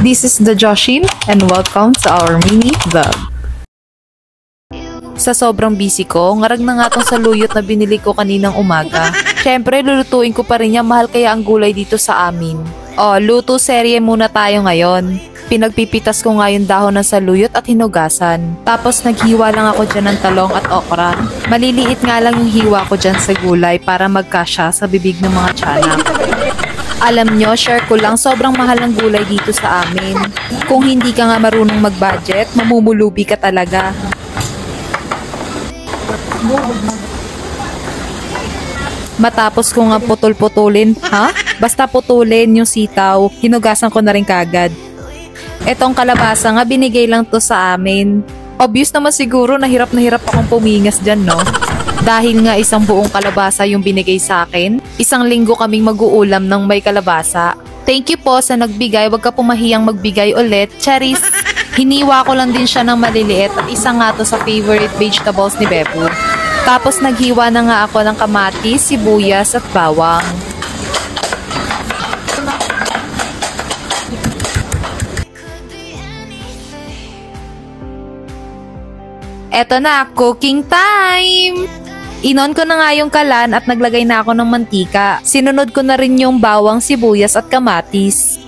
This is the Joshin and welcome to our mini vlog. Sa sobrang busy ko, ngarag na nga tong saluyot na binili ko kaninang umaga. Syempre, lulutuin ko pa rin niya, mahal kaya ang gulay dito sa amin. Luto serye muna tayo ngayon. Pinagpipitas ko nga yung dahon ng saluyot at hinugasan. Tapos naghiwa lang ako dyan ng talong at okra. Maliliit nga lang yung hiwa ko dyan sa gulay para magkasya sa bibig ng mga tiyanak. Alam nyo, share ko lang, sobrang mahal ng gulay dito sa amin. Kung hindi ka nga marunong mag-budget, mamumulubi ka talaga. Matapos ko nga putol-putulin, basta putulin yung sitaw, hinugasan ko na rin kagad. Etong kalabasa nga, binigay lang to sa amin. Obvious naman siguro na hirap akong pumingas dyan, no? Dahil nga isang buong kalabasa yung binigay sa akin, isang linggo kaming mag-uulam ng may kalabasa. Thank you po sa nagbigay, wag ka pumahiyang magbigay ulit. Charis! Hiniwa ko lang din siya ng maliliit at isa nga to sa favorite vegetables ni Bebo. Tapos naghiwa na nga ako ng kamatis, sibuyas at bawang. Eto na, cooking time! Inon ko na nga yung kalan at naglagay na ako ng mantika. Sinunod ko na rin yung bawang, sibuyas at kamatis.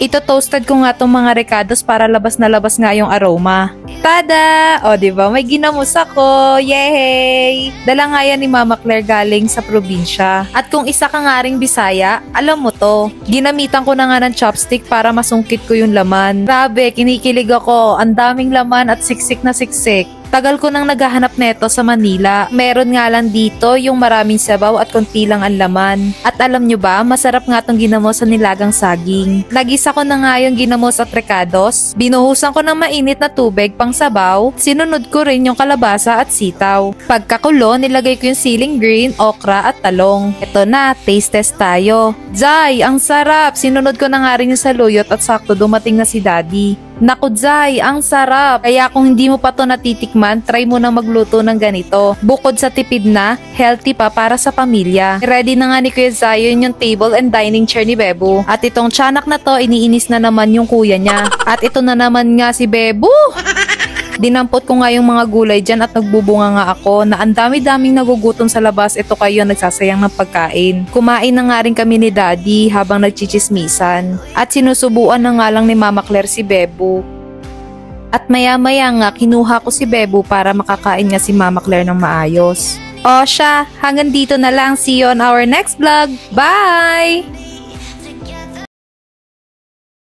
Ito toasted ko nga tong mga recados para labas na labas nga yung aroma. Tada! O diba, may ginamos ako! Yay! Dala nga yan ni Mama Claire galing sa probinsya. At kung isa ka nga ring Bisaya, alam mo to. Ginamitan ko na nga ng chopstick para masungkit ko yung laman. Grabe, kinikilig ako. Ang daming laman at siksik na siksik. Tagal ko nang naghahanap neto sa Manila. Meron nga lang dito yung maraming sabaw at konti lang ang laman. At alam nyo ba, masarap nga tong ginamos sa nilagang saging. Nagisa ko na nga yung ginamos at recados. Binuhusan ko ng mainit na tubig pang sabaw. Sinunod ko rin yung kalabasa at sitaw. Pagkakulo, nilagay ko yung siling green, okra at talong. Ito na, taste test tayo. Zay, ang sarap! Sinunod ko na nga rin yung saluyot at sakto dumating na si Daddy. Naku Zay, ang sarap! Kaya kung hindi mo pa to natitikman, try mo na magluto ng ganito. Bukod sa tipid na, healthy pa para sa pamilya. Ready na nga ni Kuya Zay yung table and dining chair ni Bebo. At itong tiyanak na to, iniinis na naman yung kuya niya. At ito na naman nga si Bebo! Dinampot ko nga yung mga gulay dyan at nagbubunga nga ako na ang dami-daming nagugutom sa labas. Ito kayo nagsasayang ng pagkain. Kumain na nga rin kami ni Daddy habang nagchichismisan. At sinusubuan na nga lang ni Mama Claire si Bebo. At maya-maya nga kinuha ko si Bebo para makakain nga si Mama Claire ng maayos. O siya, hanggang dito na lang. See you on our next vlog. Bye!